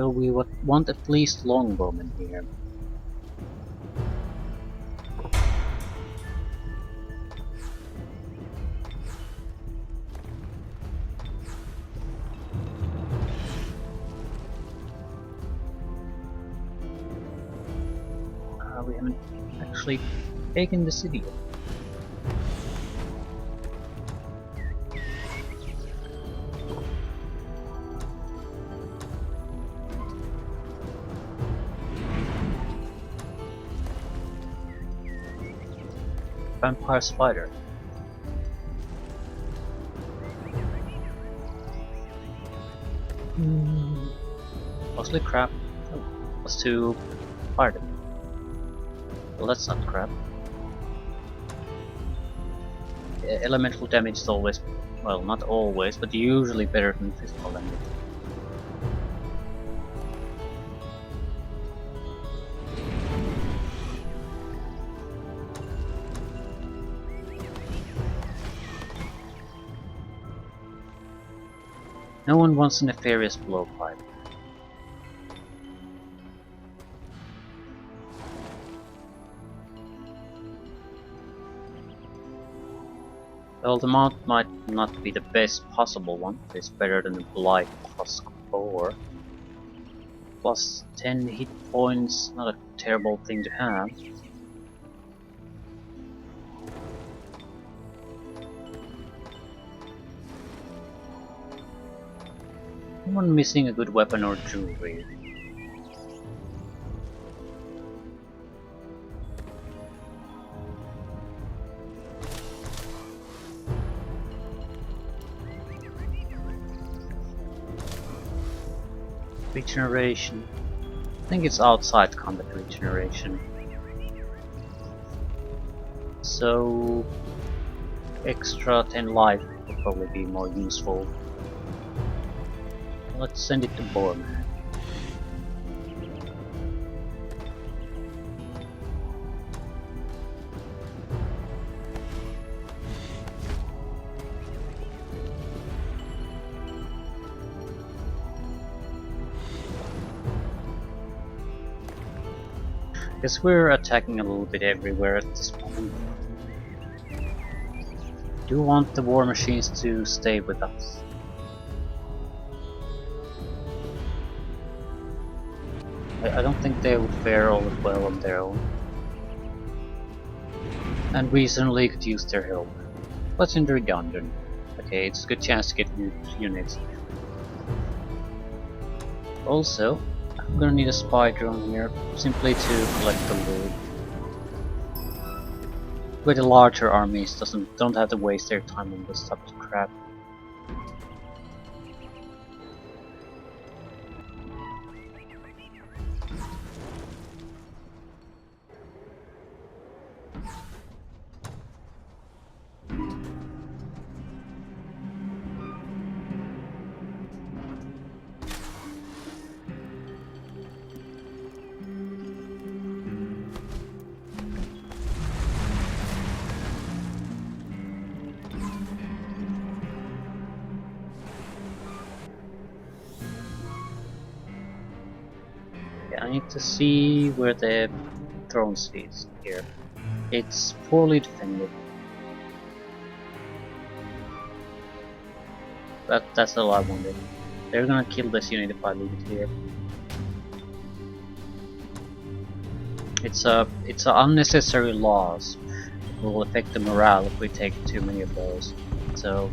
Well, we would want at least longbowmen here. We haven't actually taken the city yet. Vampire spider. Mostly crap. Oh, was to fire them. Well, that's not crap. Elemental damage is always, well, not always, but usually better than physical damage. No one wants a nefarious blowpipe. Well, the mount might not be the best possible one, but it's better than the Blight plus 4. Plus 10 hit points, not a terrible thing to have. Someone missing a good weapon or jewelry. Regeneration. I think it's outside combat regeneration. So extra 10 life would probably be more useful. Let's send it to Borman. Guess we're attacking a little bit everywhere at this point. Do want the war machines to stay with us. I don't think they would fare all that well on their own. And we certainly could use their help. What's in the dungeon? Okay, it's a good chance to get new units. Also, I'm gonna need a spy drone here, simply to collect the loot. Where the larger armies don't have to waste their time on this type of crap. I need to see where the throne is here. It's poorly defended. But that's all I wanted. They're gonna kill this unit if I leave it here. It's a unnecessary loss. It will affect the morale if we take too many of those. So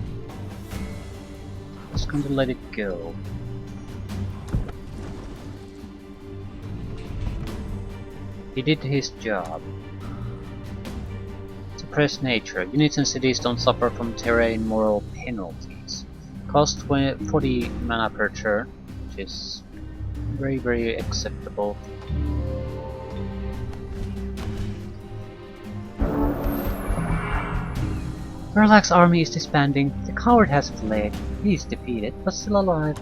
I'm just going to let it go. He did his job. Suppress nature. Units and cities don't suffer from terrain moral penalties. Cost 40 mana per turn, which is very acceptable. Verlac's army is disbanding. The coward has fled. He is defeated, but still alive.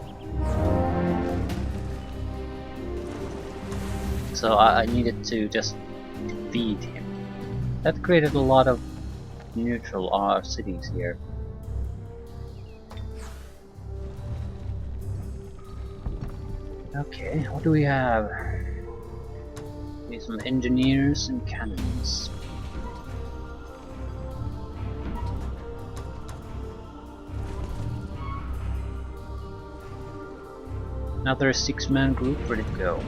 So I needed to just defeat him. That created a lot of neutral cities here. Okay, what do we have? We need some engineers and cannons. Another 6-man group ready to go.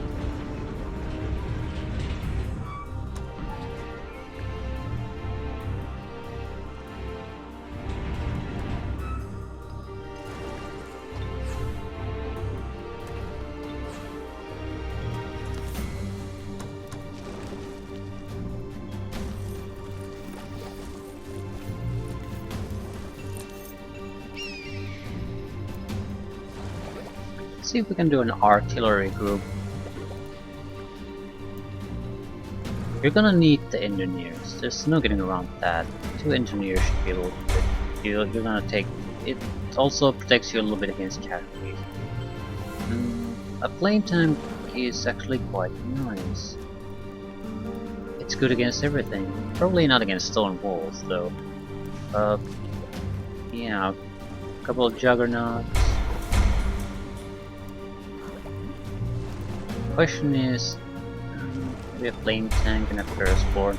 See if we can do an artillery group. You're gonna need the engineers. There's no getting around that. 2 engineers should be able to. You're gonna take it. Also protects you a little bit against casualties. A flame tank is actually quite nice. It's good against everything. Probably not against stone walls though. Yeah, a couple of juggernauts. Question is, we have flame tank and a firstborn.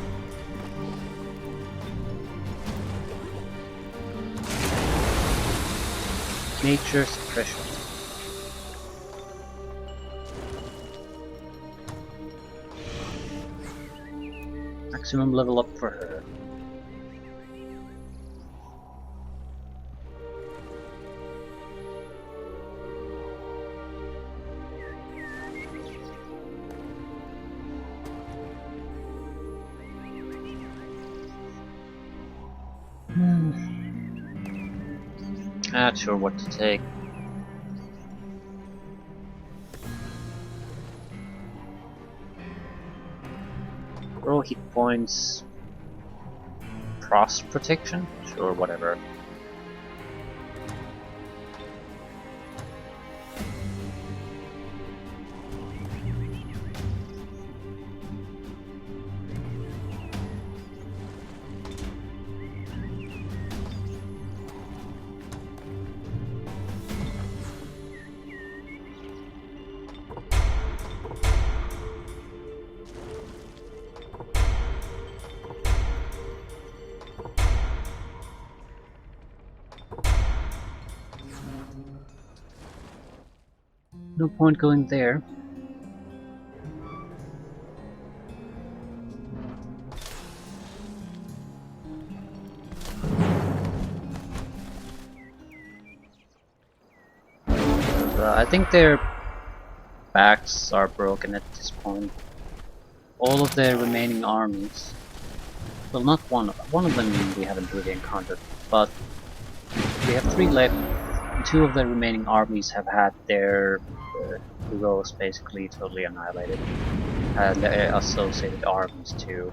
Nature suppression. Maximum level up for her. Not sure what to take. Roll hit points. Frost protection? Sure, whatever. No point going there. I think their backs are broken at this point. All of their remaining armies. Well, not one. One of them we haven't really encountered, but we have 3 left. 2 of the remaining armies have had their heroes basically totally annihilated. And the associated armies too.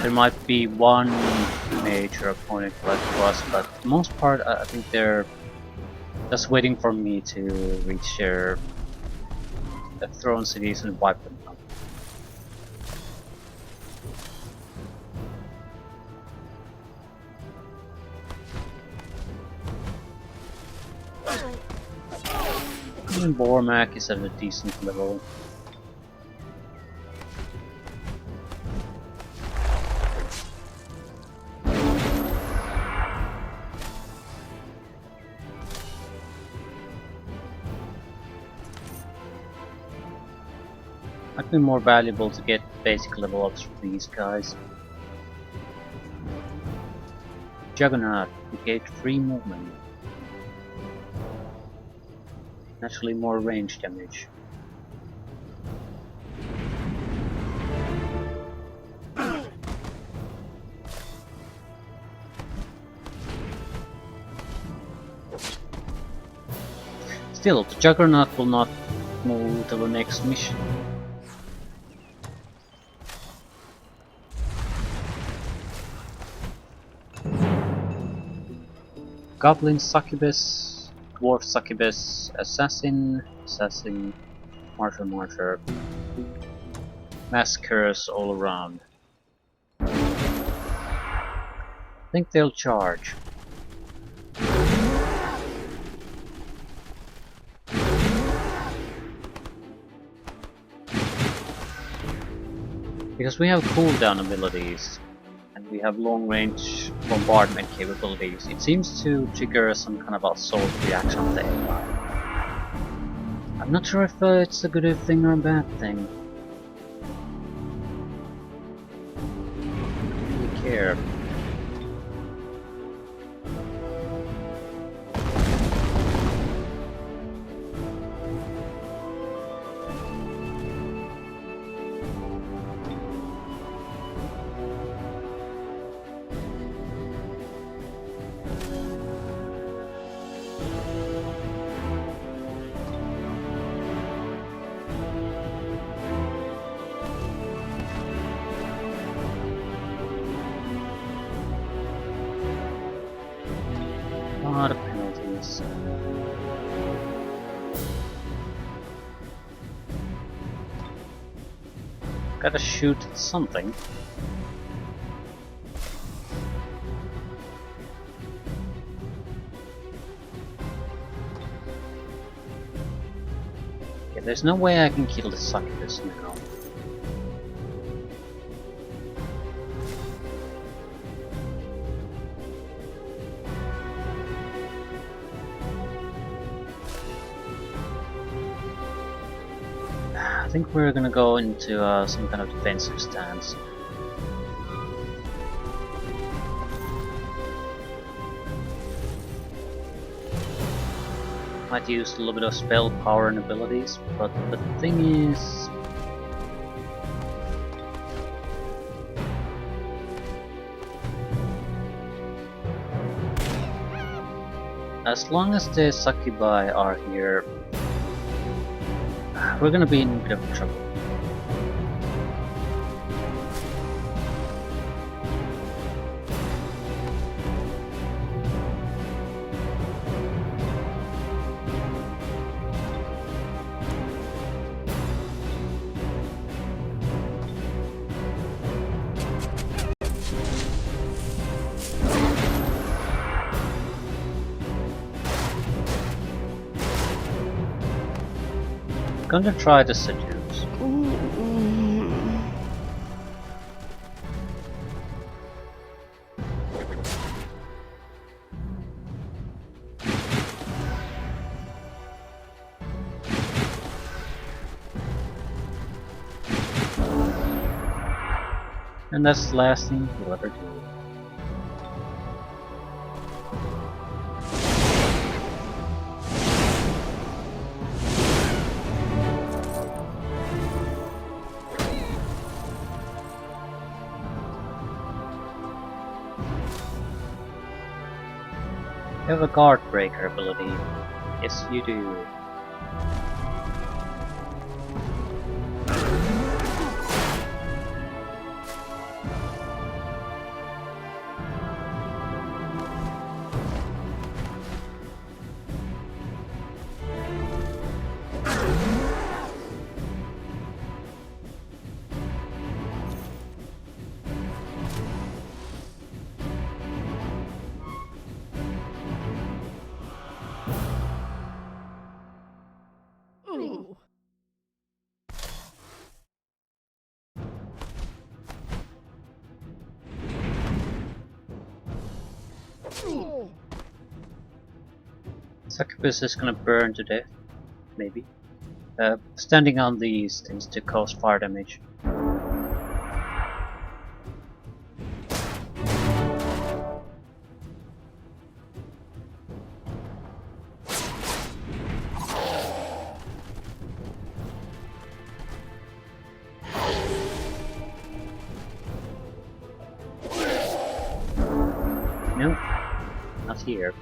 There might be one major opponent left for us, but for the most part I think they're just waiting for me to reach their throne cities and wipe them out. Even Bormac is at a decent level. Might be more valuable to get basic level ups for these guys. Juggernaut, negate free movement. Naturally more range damage. Still, the Juggernaut will not move to the next mission. Goblin Succubus, Dwarf Succubus, Assassin, Martyr, Massacres all around. think they'll charge. Because we have cooldown abilities, and we have long-range bombardment capabilities, it seems to trigger some kind of assault reaction on the AI. I'm not sure if it's a good thing or a bad thing. I don't really care. A lot of penalties. Gotta shoot at something. Yeah, there's no way I can kill the succubus now. I think we're gonna go into some kind of defensive stance. Might use a little bit of spell power and abilities, but the thing is... as long as the succubi are here, we're gonna be in a bit of trouble. Gonna try to seduce. And that's the last thing we'll ever do. You have a guard breaker ability. Yes, you do. Succubus is gonna burn to death, maybe. Standing on these things to cause fire damage. No, not here.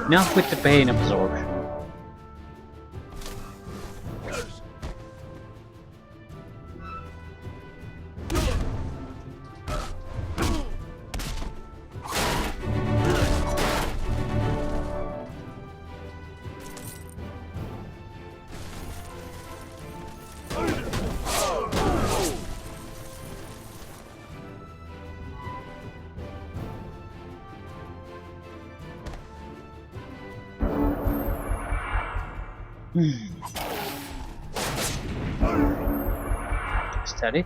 Now with the pain absorption. Steady.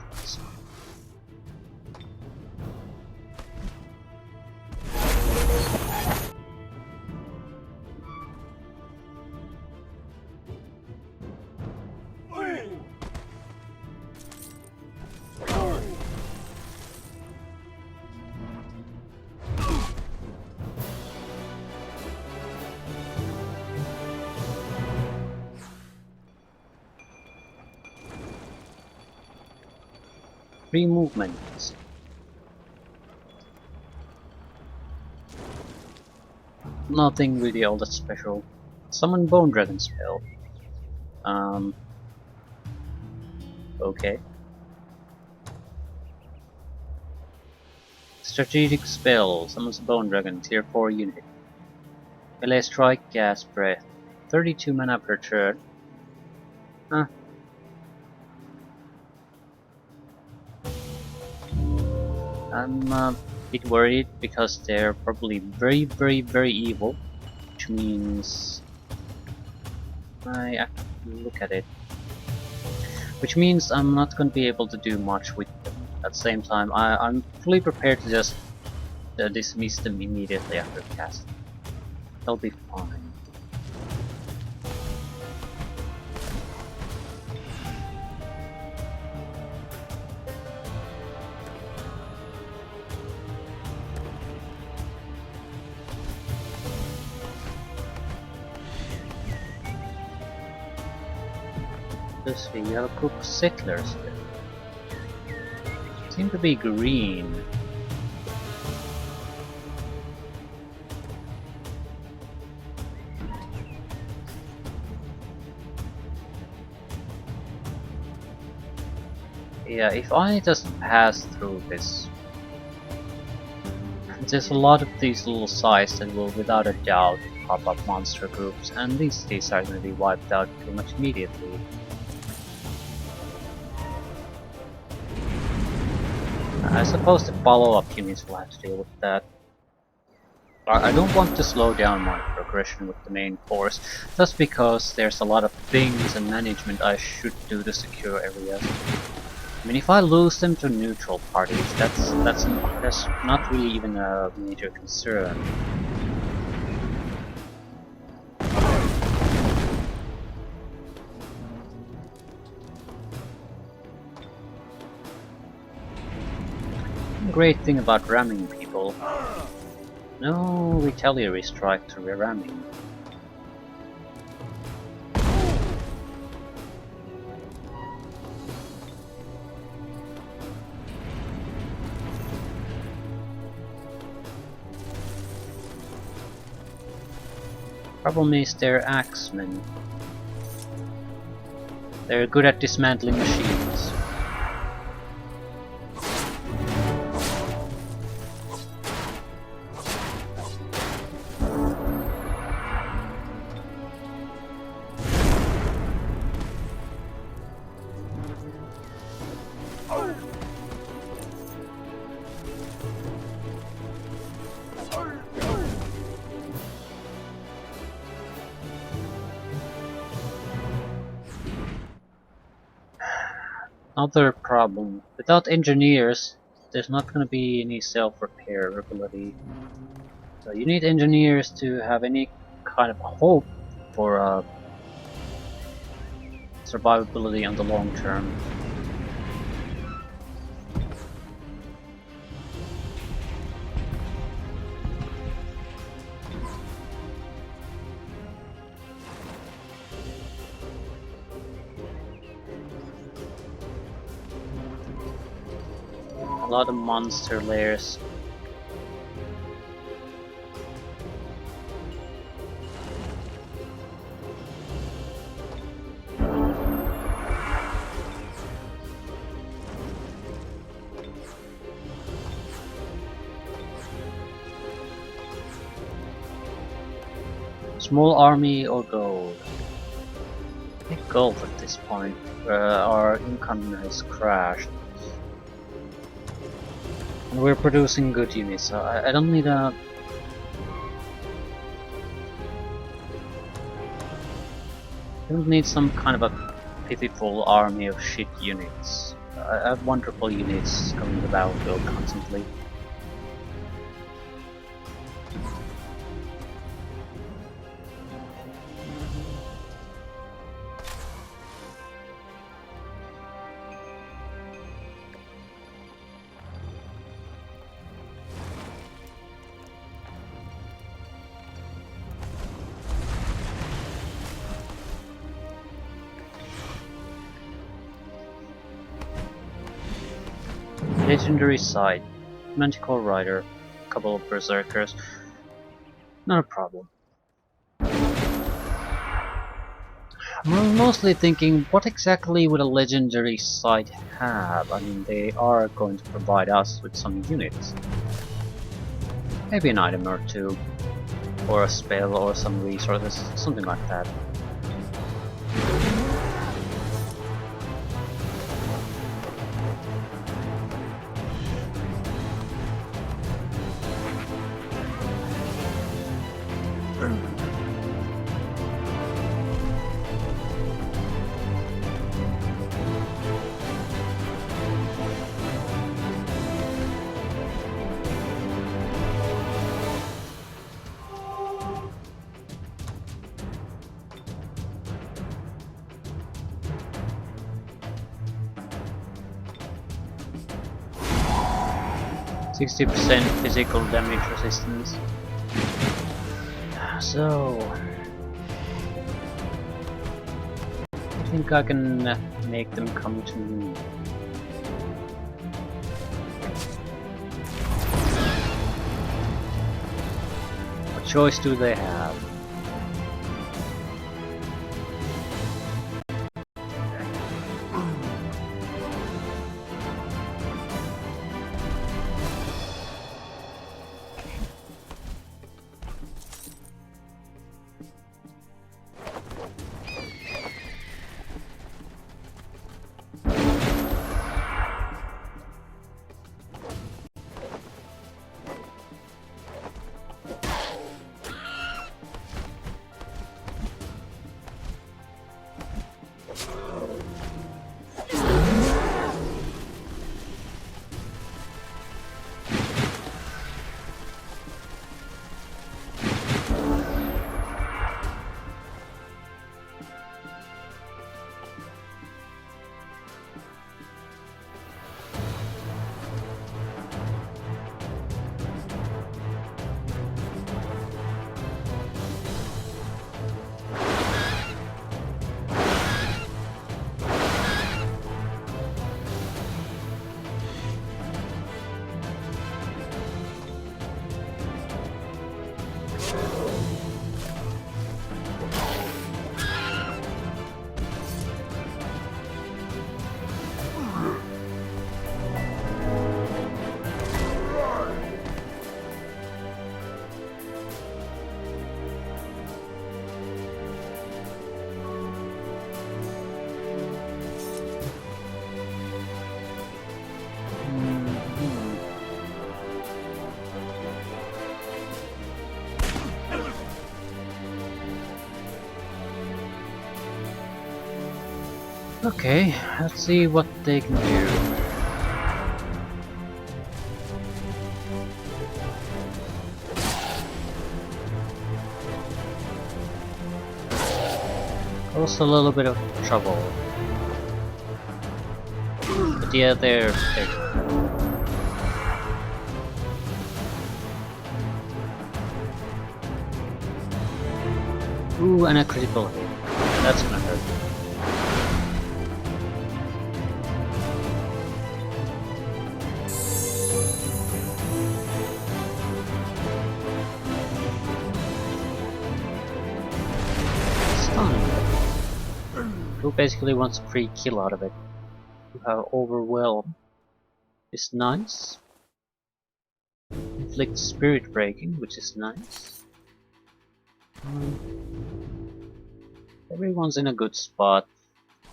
Free movement. Nothing really all that special. Summon Bone Dragon spell. Okay. Strategic spell. Summons Bone Dragon, tier 4 unit. Melee strike, gas breath. 32 mana per turn. Huh. I'm a bit worried because they're probably very evil, which means I have to look at it. Which means I'm not going to be able to do much with them. At the same time, I'm fully prepared to just dismiss them immediately after casting. They'll be fine. Let's see, we have a group of settlers here. Seem to be green. Yeah, if I just pass through this, there's a lot of these little sites that will without a doubt pop up monster groups, and these are going to be wiped out pretty much immediately. I suppose the follow-up units will have to deal with that. I don't want to slow down my progression with the main force, just because there's a lot of things and management I should do to secure areas. I mean, if I lose them to neutral parties, that's not really even a major concern. Great thing about ramming people. No retaliatory strike to ramming. Problem is they're axemen. They're good at dismantling machines. Another problem, without engineers, there's not going to be any self-repair ability. So you need engineers to have any kind of hope for survivability on the long term. A lot of monster layers. Small army or gold? I think gold at this point. Our income has crashed. And we're producing good units, so I don't need a... Don't need some kind of a pitiful army of shit units. I have wonderful units coming to the battlefield constantly. Legendary side, Manticore Rider, a couple of Berserkers, not a problem. I'm mostly thinking, what exactly would a legendary site have? I mean, they are going to provide us with some units. Maybe an item or two, or a spell or some resources, something like that. %60 physical damage resistance. So, I think I can make them come to me. What choice do they have? Okay, let's see what they can do. Also a little bit of trouble. But yeah, they're ooh, and a critical hit. That's gonna hurt. Who basically wants a free kill out of it. Overwhelm is nice. Inflict spirit breaking, which is nice. Everyone's in a good spot.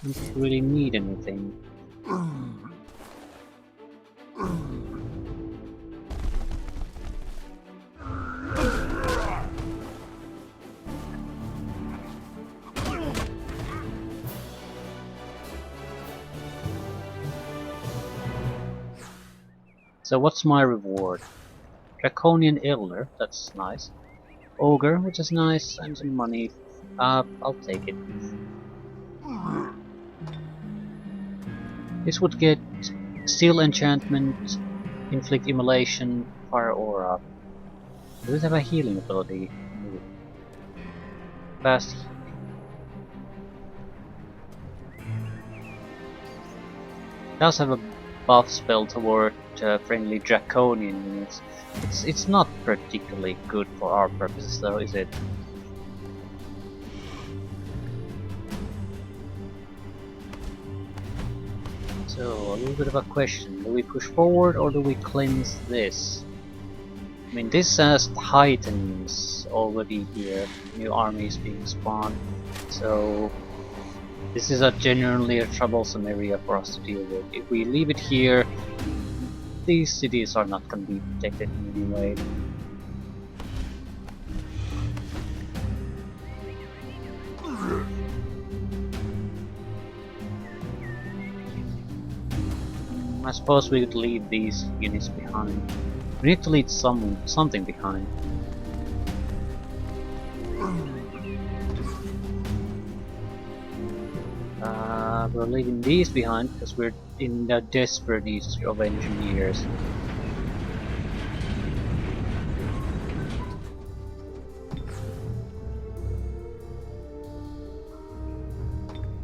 Don't really need anything. So what's my reward? Draconian Elder, that's nice. Ogre, which is nice, and some money. I'll take it. This would get Steel Enchantment, Inflict Immolation, Fire Aura. Does it have a healing ability? No. Fast healing. It does have a buff spell toward friendly Draconian units. It's not particularly good for our purposes though, is it? So, a little bit of a question. Do we push forward or do we cleanse this? I mean, this has heightens already here. New armies being spawned. So, this is genuinely a troublesome area for us to deal with. If we leave it here, these cities are not going to be protected in any way. I suppose we could leave these units behind. We need to leave something behind. We're leaving these behind because we're in the desperate need of engineers.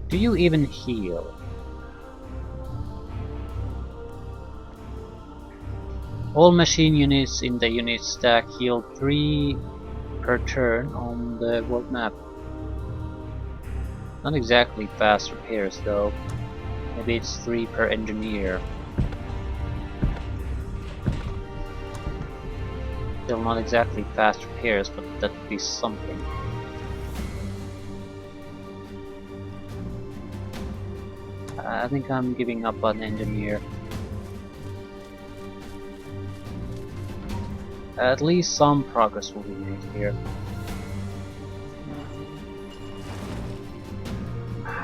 Do you even heal? All machine units in the unit stack heal 3 per turn on the world map. Not exactly fast repairs though. Maybe it's 3 per engineer. Still not exactly fast repairs, but that would be something. I think I'm giving up on engineer. At least some progress will be made here.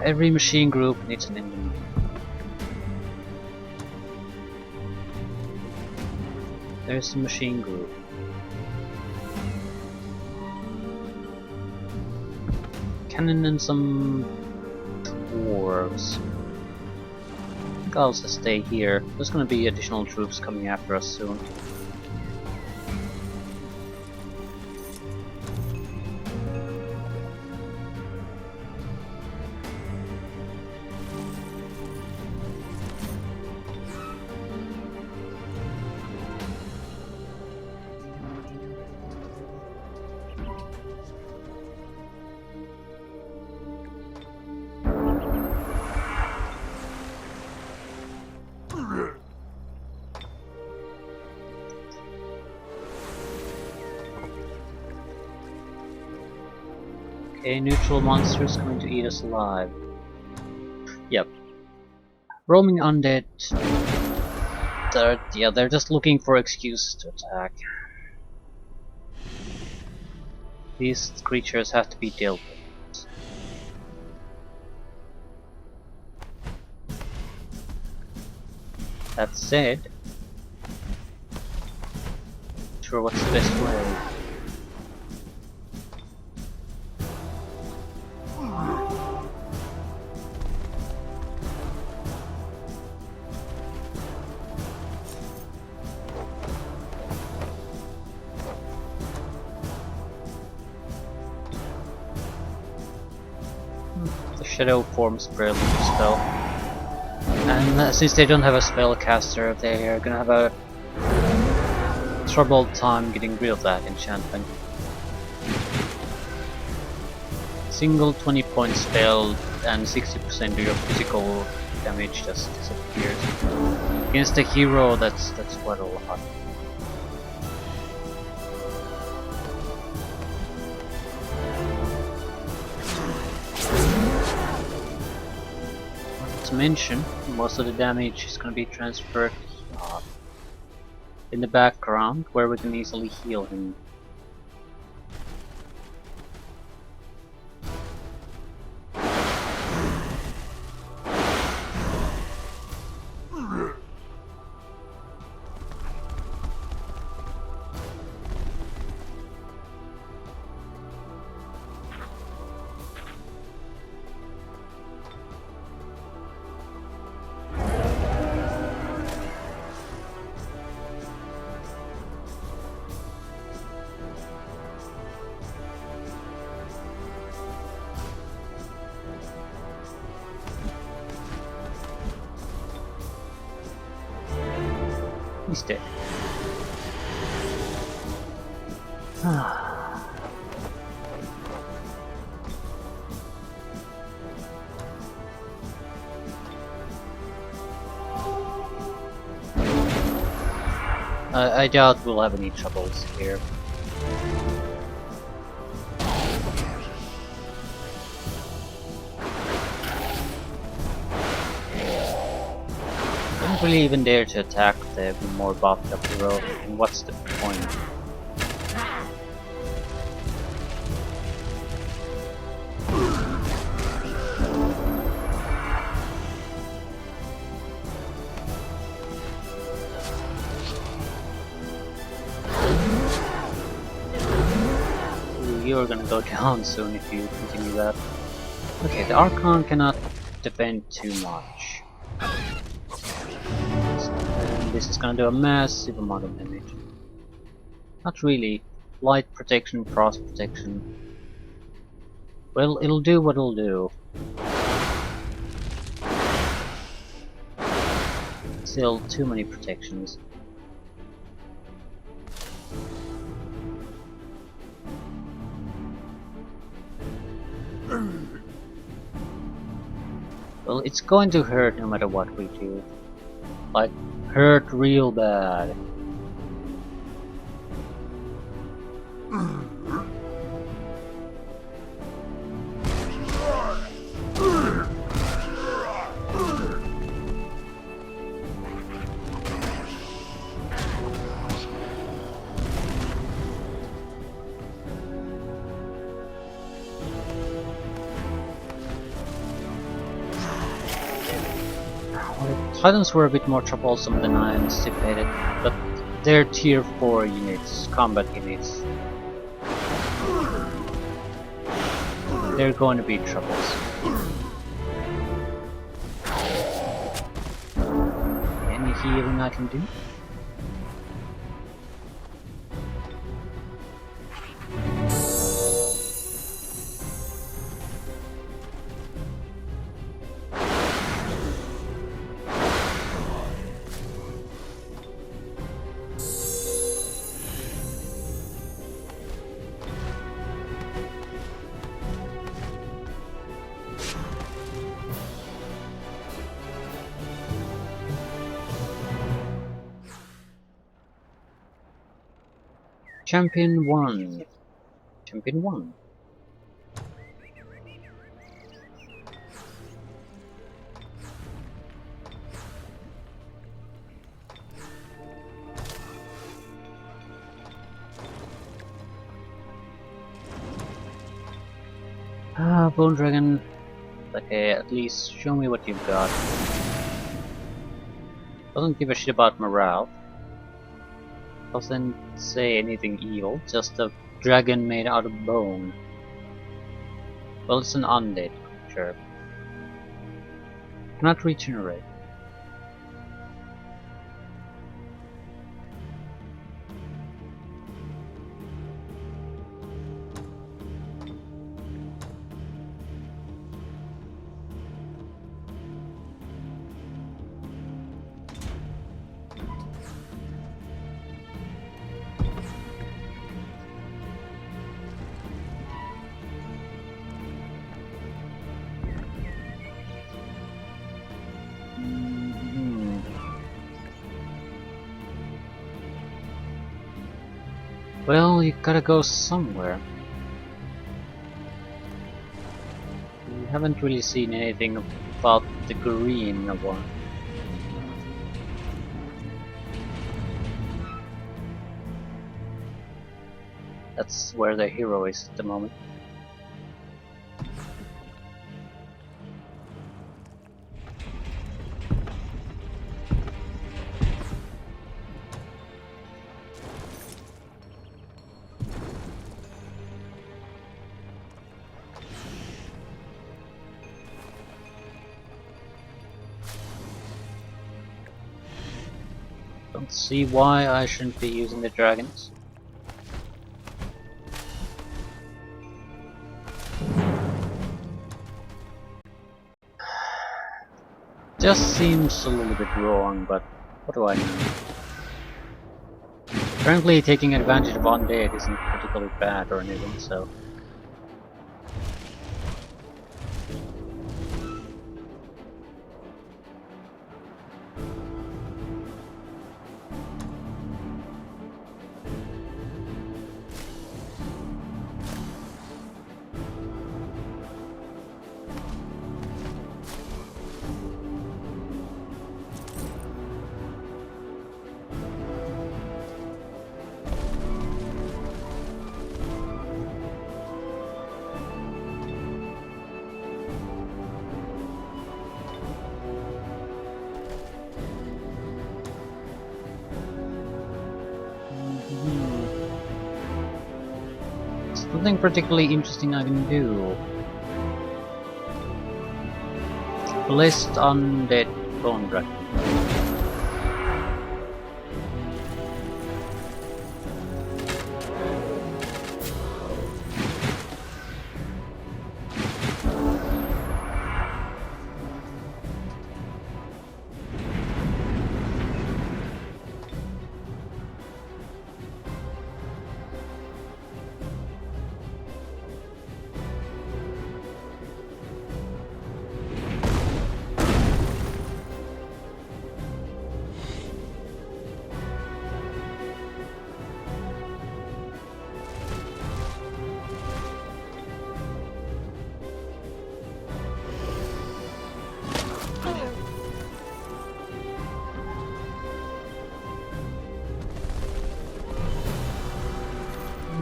Every machine group needs an engineer. There's the machine group. Cannon and some dwarves. I think I'll just stay here. There's gonna be additional troops coming after us soon. Okay, neutral monsters going to eat us alive. Yep. Roaming undead. They're just looking for excuses to attack. These creatures have to be dealt with. That said, not sure what's the best way. The shadow forms barely a spell. And since they don't have a spellcaster, they are gonna have a troubled time getting rid of that enchantment. Single 20-point spell and 60% of your physical damage just disappears. Against a hero, that's quite a lot. To mention, most of the damage is going to be transferred in the background, where we can easily heal him. He's dead. I doubt we'll have any troubles here. Don't really even dare to attack the more buffed up hero, and what's the point? You're gonna go down soon if you continue that. Okay, the Archon cannot defend too much. And this is gonna do a massive amount of damage. Not really. Light protection, frost protection. Well, it'll do what it'll do. Still too many protections. Well, it's going to hurt no matter what we do. Like, hurt real bad. Titans were a bit more troublesome than I anticipated, but they're tier 4 units, combat units. They're going to be troubles. Any healing I can do? Champion 1. Champion 1. Bone Dragon. Okay, at least show me what you've got. Doesn't give a shit about morale. Doesn't say anything evil, just a dragon made out of bone. Well, it's an undead creature. Cannot regenerate. Well, you gotta go somewhere. We haven't really seen anything about the green one. That's where the hero is at the moment. Don't see why I shouldn't be using the dragons. Just seems a little bit wrong, but what do I know? Apparently taking advantage of undead isn't particularly bad or anything, so... Something particularly interesting I can do. List undead bone dragon.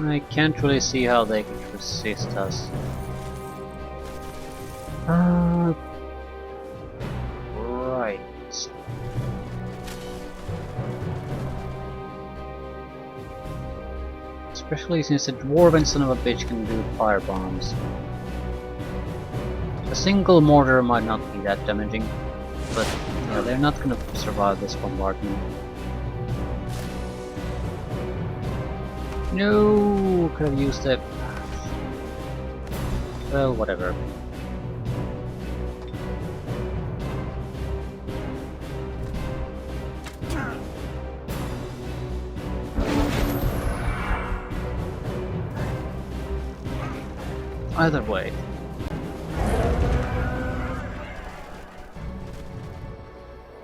I can't really see how they could resist us. Right. Especially since a dwarven son of a bitch can do fire bombs. A single mortar might not be that damaging, but yeah, they're not gonna survive this bombardment. No, could have used it. Well, whatever. Either way.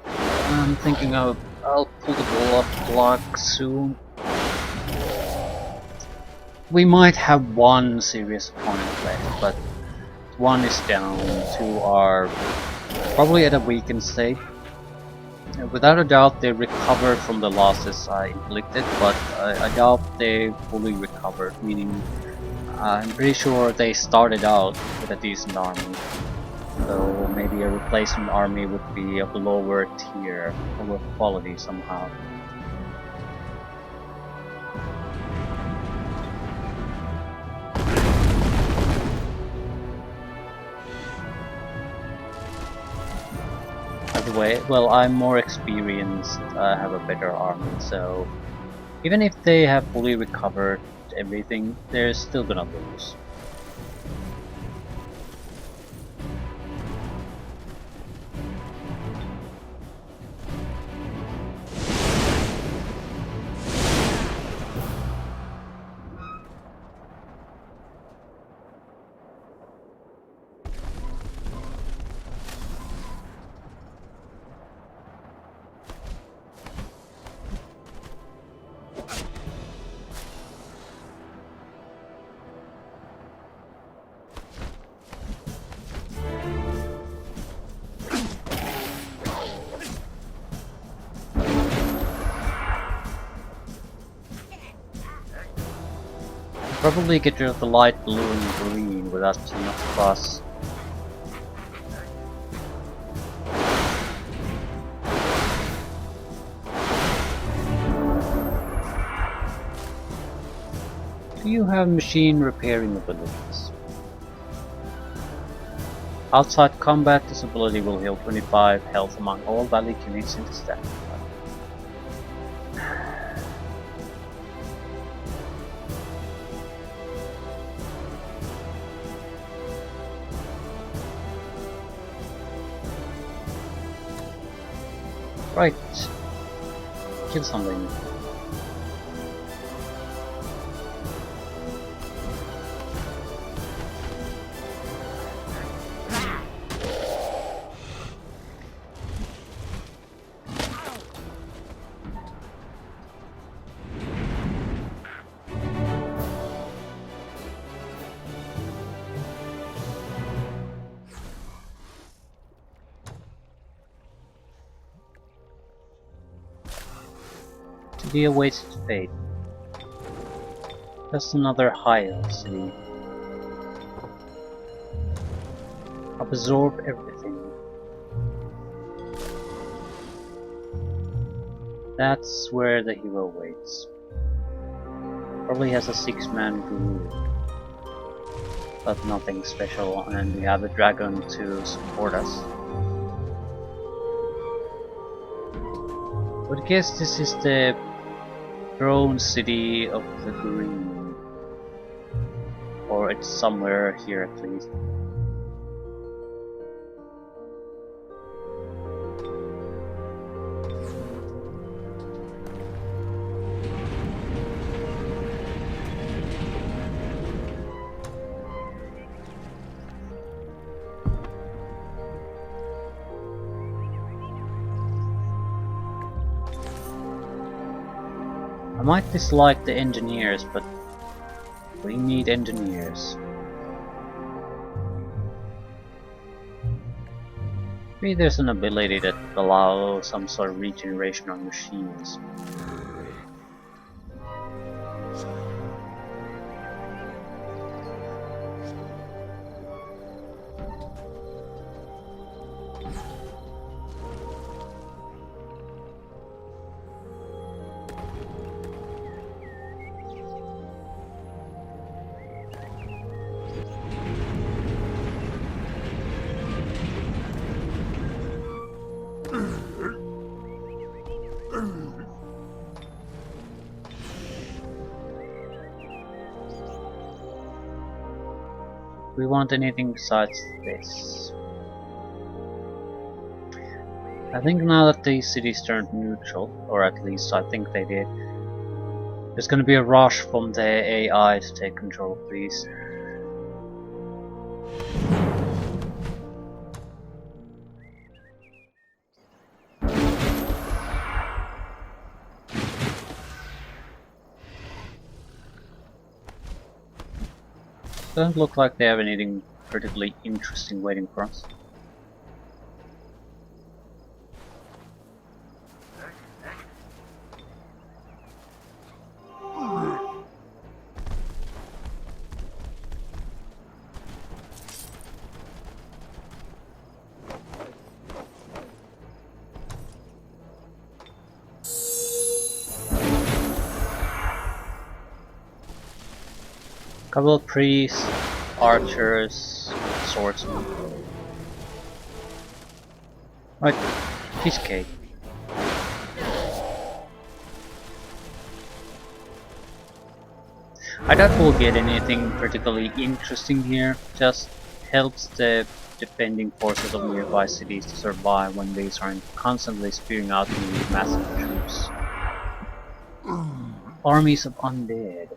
I'm thinking I'll pull the block soon. We might have one serious opponent left, but one is down, two are probably at a weakened state. Without a doubt they recovered from the losses I inflicted, but I doubt they fully recovered, meaning I'm pretty sure they started out with a decent army. So maybe a replacement army would be of lower tier, lower quality somehow. By the way, well, I'm more experienced, I have a better army, so even if they have fully recovered everything, they're still gonna lose. Probably get rid of the light blue and green without too much fuss. Do you have machine repairing abilities? Outside combat, this ability will heal 25 health among all valid units in the stack. Right. Kill something. city awaits its fate. Just another Hyle city. Absorb everything. That's where the hero waits. Probably has a 6-man group. But nothing special, and we have a dragon to support us. But I guess this is the drone city of the green. Or it's somewhere here at least. I might dislike the engineers, but we need engineers. Maybe there's an ability that allows some sort of regeneration on machines. We want anything besides this. I think now that these cities turned neutral, or at least I think they did, there's gonna be a rush from the AI to take control of these. Doesn't look like they have anything particularly interesting waiting for us. Couple of priests, archers, swordsmen. Right, cheesecake. I doubt we'll get anything particularly interesting here, just helps the defending forces of nearby cities to survive when these aren't constantly spewing out new massive troops. Armies of undead.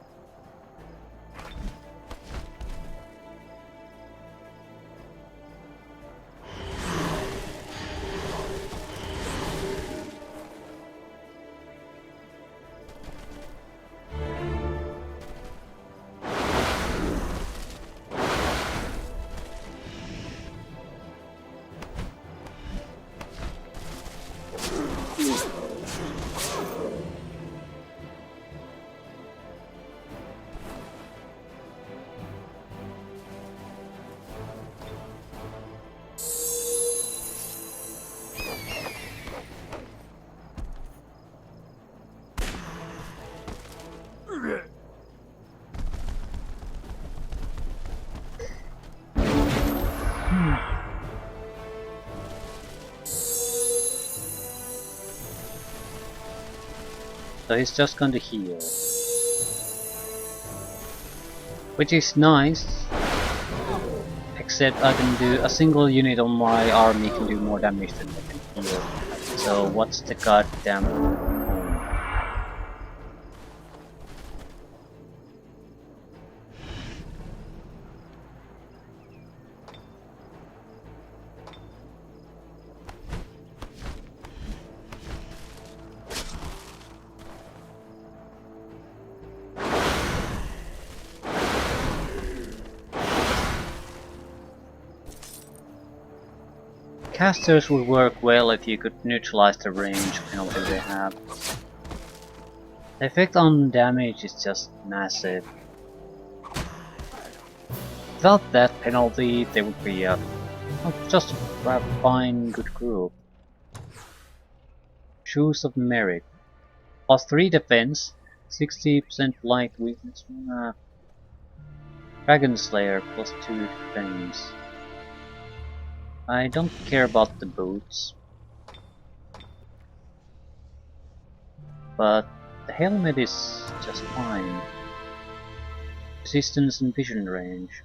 So he's just going to heal. Which is nice. Except I can do a single unit on my army can do more damage than I can heal. So what's the goddamn point? Casters would work well if you could neutralize the range penalty they have. The effect on damage is just massive. Without that penalty, they would be just a fine, good group. Shoes of Merit. Plus 3 defense, 60% light weakness. Dragon Slayer, plus 2 defense. I don't care about the boots. But the helmet is just fine. Resistance and vision range.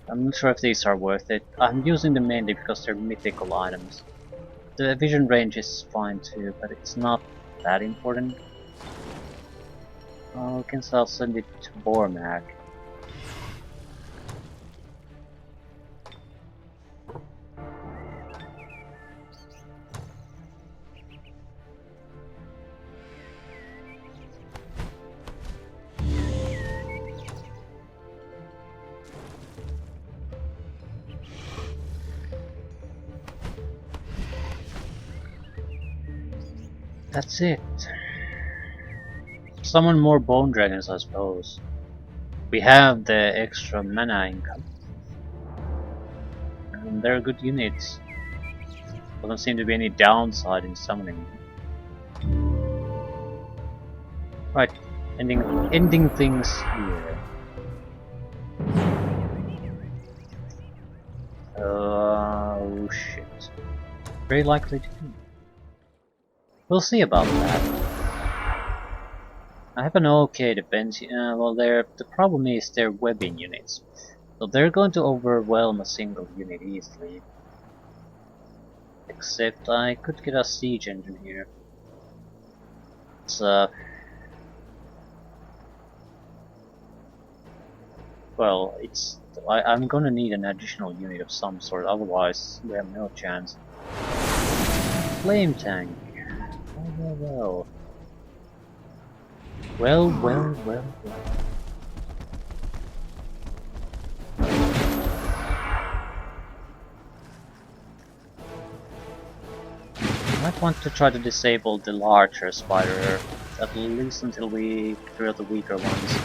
I'm not sure if these are worth it. I'm using them mainly because they're mythical items. The vision range is fine too, but it's not that important. Oh, I guess I'll send it to Bormac. That's it. Summon more bone dragons, I suppose. We have the extra mana income. And they're good units. Doesn't seem to be any downside in summoning them. Right, ending things here. Oh shit. Very likely to be. We'll see about that. I have an okay defense. Well, the problem is they're webbing units, so they're going to overwhelm a single unit easily. Except I could get a siege engine here. It's well, I'm gonna need an additional unit of some sort. Otherwise, we have no chance. Flame tank. Well. Well. I might want to try to disable the larger spider, at least until we clear the weaker ones.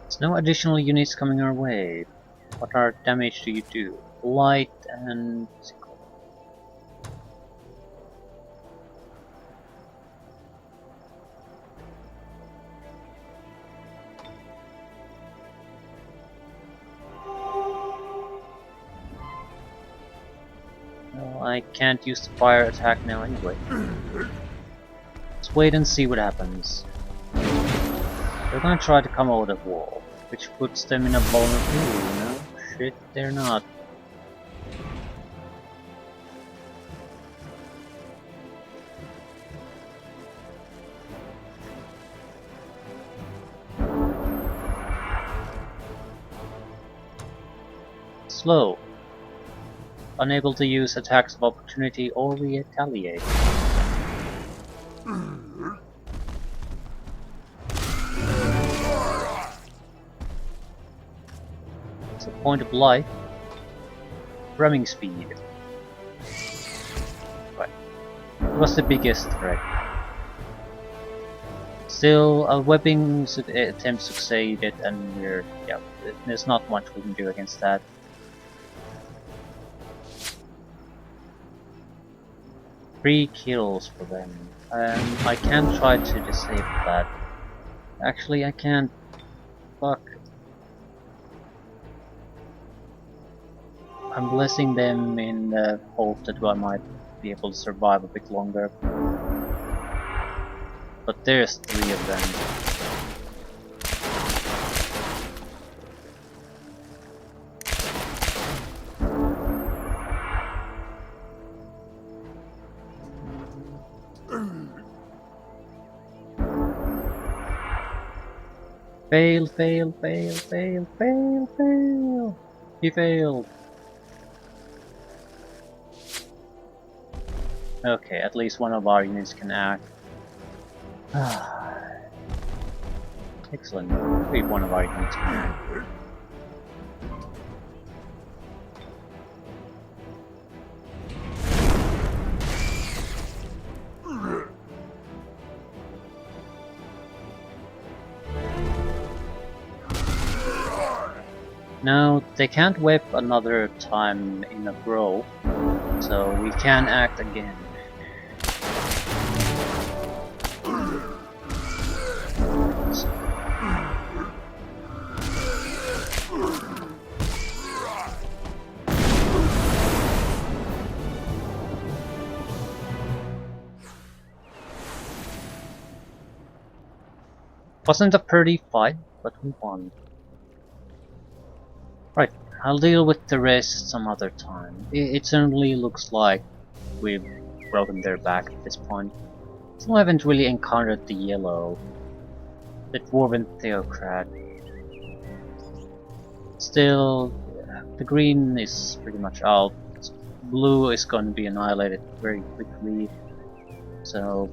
There's no additional units coming our way. What damage do you do? Light and physical. Well, I can't use the fire attack now anyway. Let's wait and see what happens. They're gonna try to come over the wall, which puts them in a vulnerable. No shit, they're not. Slow. Unable to use attacks of opportunity or retaliate. It's a point of life. Running speed. Right. It was the biggest threat. Still, a webbing attempt succeeded, and there's not much we can do against that. 3 kills for them. I can try to disable that. Actually, I can't. Fuck. I'm blessing them in the hope that I might be able to survive a bit longer. But there's 3 of them. Fail. He failed. Okay, at least one of our units can act. Excellent. We won our units. Now, they can't whip another time in a row, so we can act again. Wasn't a pretty fight, but we won. Right, I'll deal with the rest some other time. It certainly looks like we've broken their back at this point. Still haven't really encountered the yellow, the dwarven theocrat. Still, the green is pretty much out. Blue is going to be annihilated very quickly, so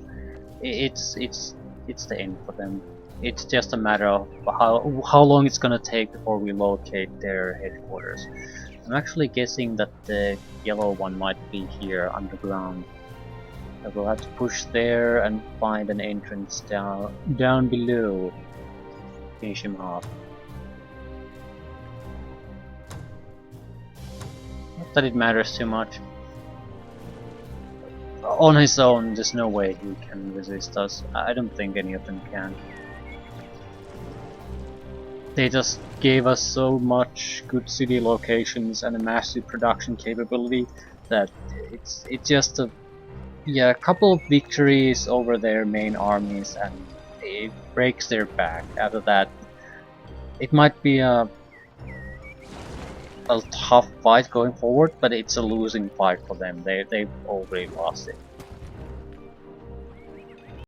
it's the end for them. It's just a matter of how long it's gonna take before we locate their headquarters. I'm actually guessing that the yellow one might be here underground. I will have to push there and find an entrance down below. Finish him off. Not that it matters too much. On his own, there's no way he can resist us. I don't think any of them can. They just gave us so much good city locations and a massive production capability that it's just a couple of victories over their main armies and it breaks their back. After that, it might be a tough fight going forward, but it's a losing fight for them. They've already lost it.